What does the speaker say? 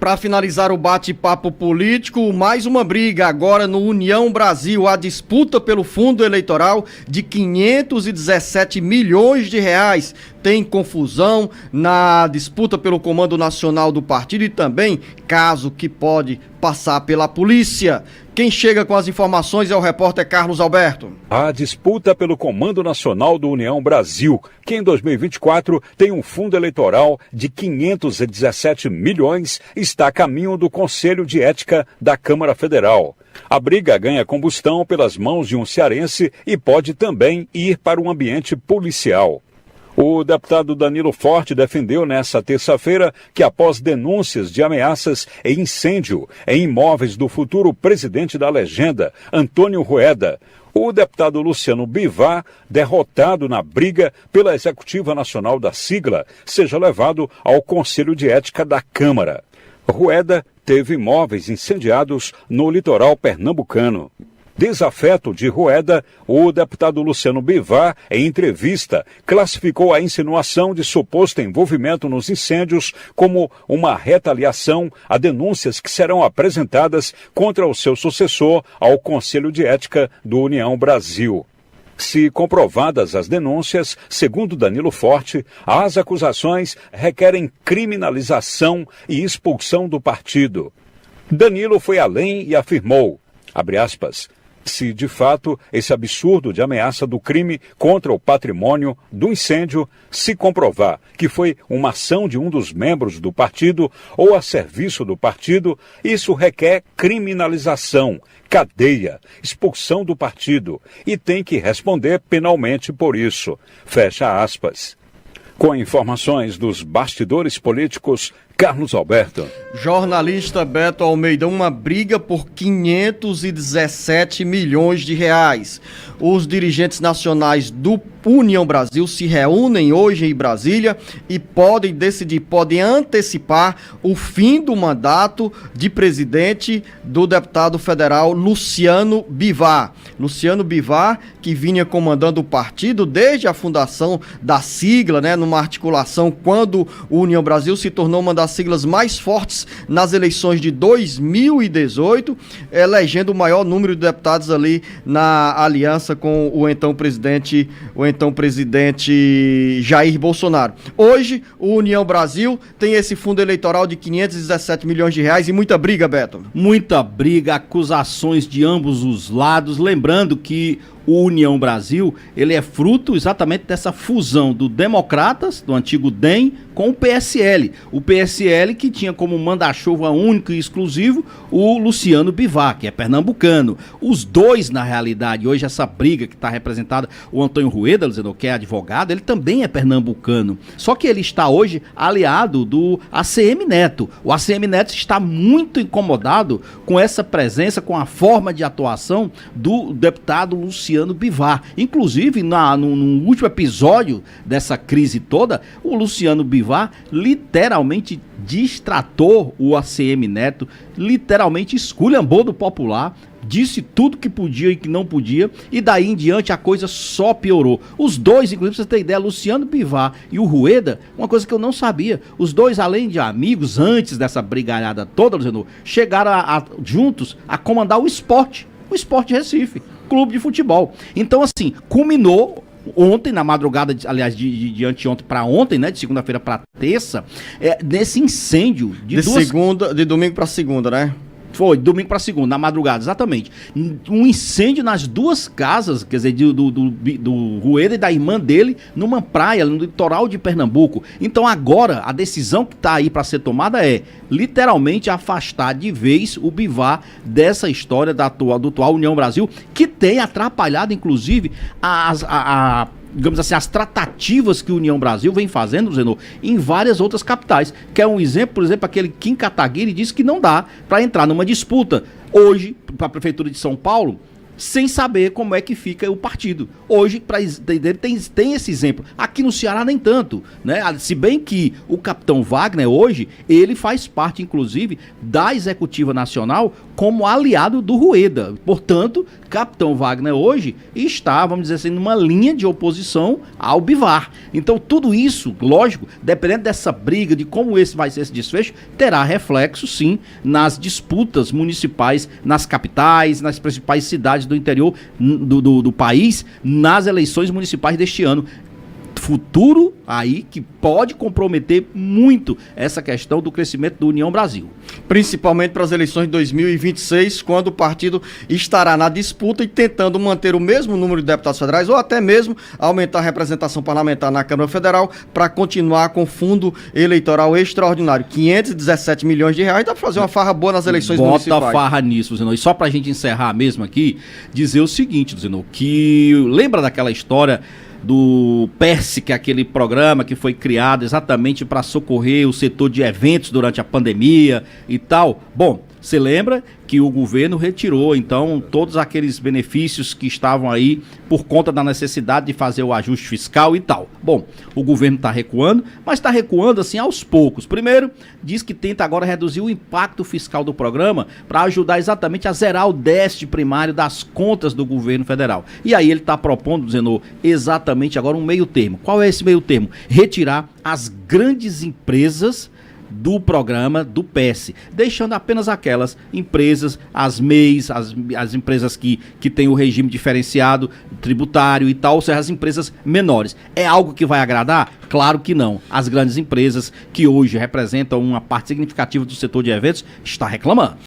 Para finalizar o bate-papo político, mais uma briga agora no União Brasil, a disputa pelo fundo eleitoral de 517 milhões de reais. Tem confusão na disputa pelo comando nacional do partido e também caso que pode passar pela polícia. Quem chega com as informações é o repórter Carlos Alberto. A disputa pelo Comando Nacional do União Brasil, que em 2024 tem um fundo eleitoral de 517 milhões, está a caminho do Conselho de Ética da Câmara Federal. A briga ganha combustão pelas mãos de um cearense e pode também ir para o ambiente policial. O deputado Danilo Forte defendeu nesta terça-feira que, após denúncias de ameaças e incêndio em imóveis do futuro presidente da legenda, Antônio Rueda, o deputado Luciano Bivar, derrotado na briga pela Executiva Nacional da sigla, seja levado ao Conselho de Ética da Câmara. Rueda teve imóveis incendiados no litoral pernambucano. Desafeto de Rueda, o deputado Luciano Bivar, em entrevista, classificou a insinuação de suposto envolvimento nos incêndios como uma retaliação a denúncias que serão apresentadas contra o seu sucessor ao Conselho de Ética do União Brasil. Se comprovadas as denúncias, segundo Danilo Forte, as acusações requerem criminalização e expulsão do partido. Danilo foi além e afirmou, abre aspas, se de fato esse absurdo de ameaça do crime contra o patrimônio do incêndio se comprovar que foi uma ação de um dos membros do partido ou a serviço do partido, isso requer criminalização, cadeia, expulsão do partido e tem que responder penalmente por isso. Fecha aspas. Com informações dos bastidores políticos, Carlos Alberto. Jornalista Beto Almeida, uma briga por 517 milhões de reais. Os dirigentes nacionais do União Brasil se reúnem hoje em Brasília e podem decidir, podem antecipar o fim do mandato de presidente do deputado federal Luciano Bivar. Luciano Bivar, que vinha comandando o partido desde a fundação da sigla, numa articulação quando o União Brasil se tornou uma das siglas mais fortes nas eleições de 2018, elegendo o maior número de deputados ali na aliança com o então presidente Jair Bolsonaro. Hoje, o União Brasil tem esse fundo eleitoral de 517 milhões de reais e muita briga, Beto. Muita briga, acusações de ambos os lados, lembrando que o União Brasil, ele é fruto exatamente dessa fusão do Democratas, do antigo DEM, com o PSL. O PSL que tinha como manda-chuva único e exclusivo o Luciano Bivar, que é pernambucano. Os dois, na realidade, hoje essa briga que está representada, o Antônio Rueda, que é advogado, ele também é pernambucano. Só que ele está hoje aliado do ACM Neto. O ACM Neto está muito incomodado com essa presença, com a forma de atuação do deputado Luciano Bivar. Inclusive, no último episódio dessa crise toda, o Luciano Bivar literalmente destratou o ACM Neto, literalmente esculhambou do popular, disse tudo que podia e que não podia, e daí em diante a coisa só piorou. Os dois, inclusive, pra você ter ideia, Luciano Bivar e o Rueda, uma coisa que eu não sabia, os dois, além de amigos, antes dessa brigalhada toda, chegaram juntos a comandar o Sport Recife, clube de futebol. Então, assim, culminou ontem, na madrugada, aliás, de anteontem para ontem, de segunda-feira para terça, nesse incêndio de domingo para segunda, né? Foi, domingo para segunda, na madrugada, exatamente. Um incêndio nas duas casas, quer dizer, do Rueda e da irmã dele, numa praia, no litoral de Pernambuco. Então agora, a decisão que está aí para ser tomada é, literalmente, afastar de vez o Bivar dessa história do atual União Brasil, que tem atrapalhado, inclusive, digamos assim, as tratativas que a União Brasil vem fazendo, Zenô, em várias outras capitais. Que é um exemplo, por exemplo, aquele Kim Kataguiri disse que não dá para entrar numa disputa. Hoje, para a Prefeitura de São Paulo, sem saber como é que fica o partido. Hoje, para entender, tem esse exemplo. Aqui no Ceará nem tanto, né? Se bem que o capitão Wagner hoje, ele faz parte, inclusive, da Executiva Nacional como aliado do Rueda. Portanto, capitão Wagner hoje está, vamos dizer assim, numa linha de oposição ao Bivar. Então, tudo isso, lógico, dependendo dessa briga, de como esse vai ser esse desfecho, terá reflexo, sim, nas disputas municipais, nas capitais, nas principais cidades do interior do país, nas eleições municipais deste ano. Futuro aí que pode comprometer muito essa questão do crescimento do União Brasil. Principalmente para as eleições de 2026, quando o partido estará na disputa e tentando manter o mesmo número de deputados federais ou até mesmo aumentar a representação parlamentar na Câmara Federal para continuar com fundo eleitoral extraordinário. 517 milhões de reais, dá para fazer uma farra boa nas eleições municipais. Bota farra nisso, Zenô. E só para a gente encerrar mesmo aqui, dizer o seguinte, Zenô, que lembra daquela história do PERSE, que é aquele programa que foi criado exatamente para socorrer o setor de eventos durante a pandemia e tal? Bom, você lembra que o governo retirou, então, todos aqueles benefícios que estavam aí por conta da necessidade de fazer o ajuste fiscal e tal. Bom, o governo está recuando, mas está recuando assim aos poucos. Primeiro, diz que tenta agora reduzir o impacto fiscal do programa para ajudar exatamente a zerar o déficit primário das contas do governo federal. E aí ele está propondo, Zenô, exatamente agora um meio termo. Qual é esse meio termo? Retirar as grandes empresas do programa do PES, deixando apenas aquelas empresas, as MEIs, as empresas que têm o regime diferenciado tributário e tal, ou seja, as empresas menores. É algo que vai agradar? Claro que não. As grandes empresas, que hoje representam uma parte significativa do setor de eventos, está reclamando.